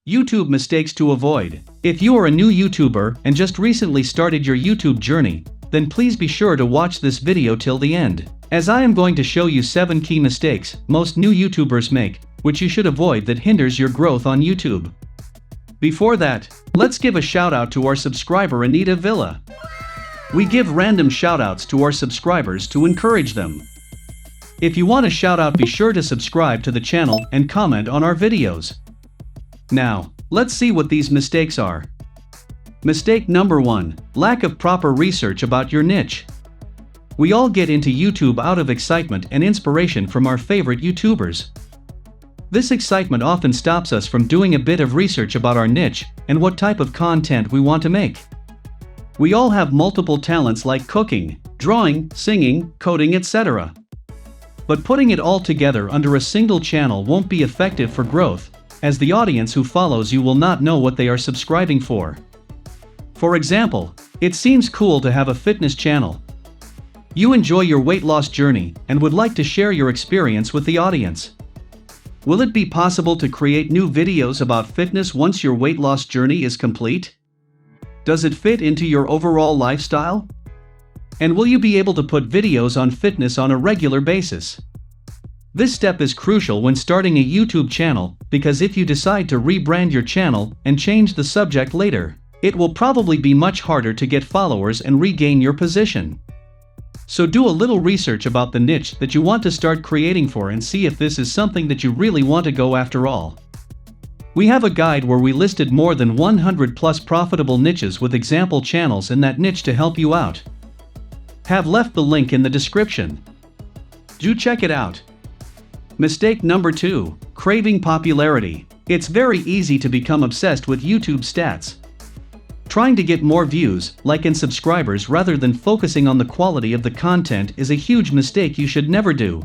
YouTube mistakes to avoid. If you are a new YouTuber and just recently started your YouTube journey, then please be sure to watch this video till the end, as I am going to show you 7 key mistakes most new YouTubers make, which you should avoid that hinders your growth on YouTube. Before that, let's give a shout out to our subscriber Anita Villa. We give random shoutouts to our subscribers to encourage them. If you want a shout out, be sure to subscribe to the channel and comment on our videos. Now, let's see what these mistakes are. Mistake number 1, lack of proper research about your niche. We all get into YouTube out of excitement and inspiration from our favorite YouTubers. This excitement often stops us from doing a bit of research about our niche and what type of content we want to make. We all have multiple talents like cooking, drawing, singing, coding, etc. But putting it all together under a single channel won't be effective for growth, as the audience who follows you will not know what they are subscribing for. For example, it seems cool to have a fitness channel. You enjoy your weight loss journey and would like to share your experience with the audience. Will it be possible to create new videos about fitness once your weight loss journey is complete? Does it fit into your overall lifestyle? And will you be able to put videos on fitness on a regular basis? This step is crucial when starting a YouTube channel, because if you decide to rebrand your channel and change the subject later, it will probably be much harder to get followers and regain your position. So do a little research about the niche that you want to start creating for and see if this is something that you really want to go after all. We have a guide where we listed more than 100 plus profitable niches with example channels in that niche to help you out. Have left the link in the description. Do check it out. Mistake number 2, craving popularity. It's very easy to become obsessed with YouTube stats. Trying to get more views, like and subscribers rather than focusing on the quality of the content is a huge mistake you should never do.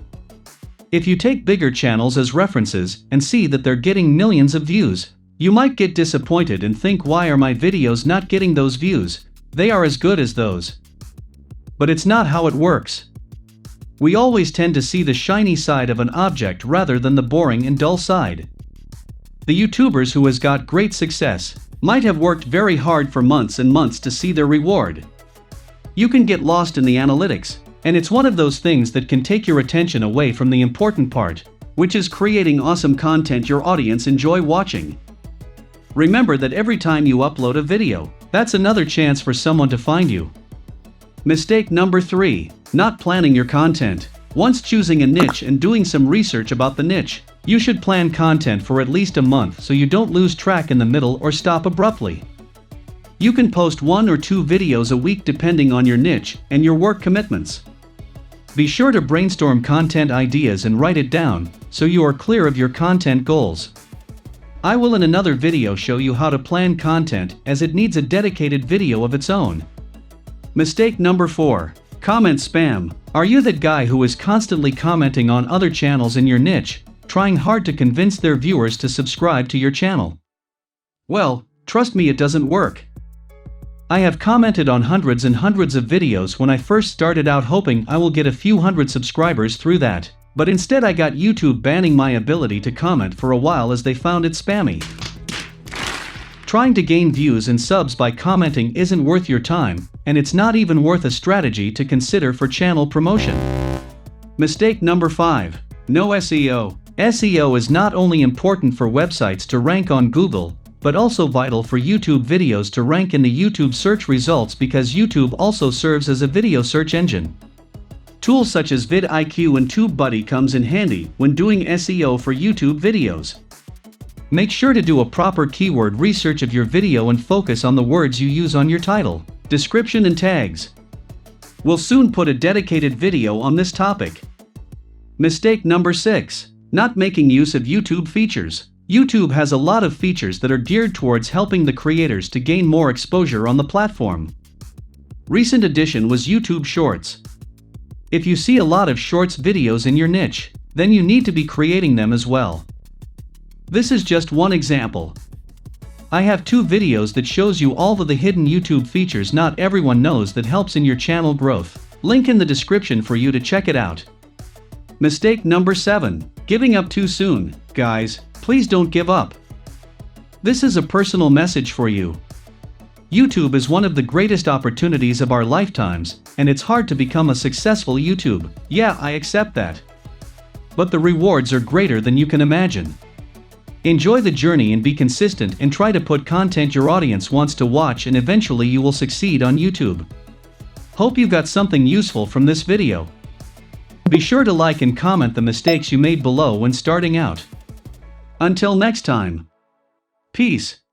If you take bigger channels as references and see that they're getting millions of views, you might get disappointed and think, why are my videos not getting those views? They are as good as those. But it's not how it works. We always tend to see the shiny side of an object rather than the boring and dull side. The YouTubers who has got great success might have worked very hard for months and months to see their reward. You can get lost in the analytics, and it's one of those things that can take your attention away from the important part, which is creating awesome content your audience enjoy watching. Remember that every time you upload a video, that's another chance for someone to find you. Mistake number 3, not planning your content. Once choosing a niche and doing some research about the niche, you should plan content for at least a month so you don't lose track in the middle or stop abruptly. You can post 1 or 2 videos a week depending on your niche and your work commitments. Be sure to brainstorm content ideas and write it down so you are clear of your content goals. I will in another video show you how to plan content, as it needs a dedicated video of its own. Mistake number 4, comment spam. Are you that guy who is constantly commenting on other channels in your niche, trying hard to convince their viewers to subscribe to your channel? Well, trust me, it doesn't work. I have commented on hundreds and hundreds of videos when I first started out, hoping I will get a few hundred subscribers through that, but instead I got YouTube banning my ability to comment for a while as they found it spammy. Trying to gain views and subs by commenting isn't worth your time, and it's not even worth a strategy to consider for channel promotion. Mistake number 5, no SEO. SEO is not only important for websites to rank on Google, but also vital for YouTube videos to rank in the YouTube search results, because YouTube also serves as a video search engine. Tools such as vidIQ and TubeBuddy comes in handy when doing SEO for YouTube videos. Make sure to do a proper keyword research of your video and focus on the words you use on your title, description and tags. We'll soon put a dedicated video on this topic. Mistake number 6, not making use of YouTube features. YouTube has a lot of features that are geared towards helping the creators to gain more exposure on the platform. Recent addition was YouTube Shorts. If you see a lot of Shorts videos in your niche, then you need to be creating them as well. This is just one example. I have 2 videos that shows you all of the hidden YouTube features not everyone knows that helps in your channel growth. Link in the description for you to check it out. Mistake number 7, giving up too soon. Guys, please don't give up. This is a personal message for you. YouTube is one of the greatest opportunities of our lifetimes, and it's hard to become a successful YouTube. Yeah, I accept that. But the rewards are greater than you can imagine. Enjoy the journey and be consistent and try to put content your audience wants to watch, and eventually you will succeed on YouTube. Hope you got something useful from this video. Be sure to like and comment the mistakes you made below when starting out. Until next time. Peace.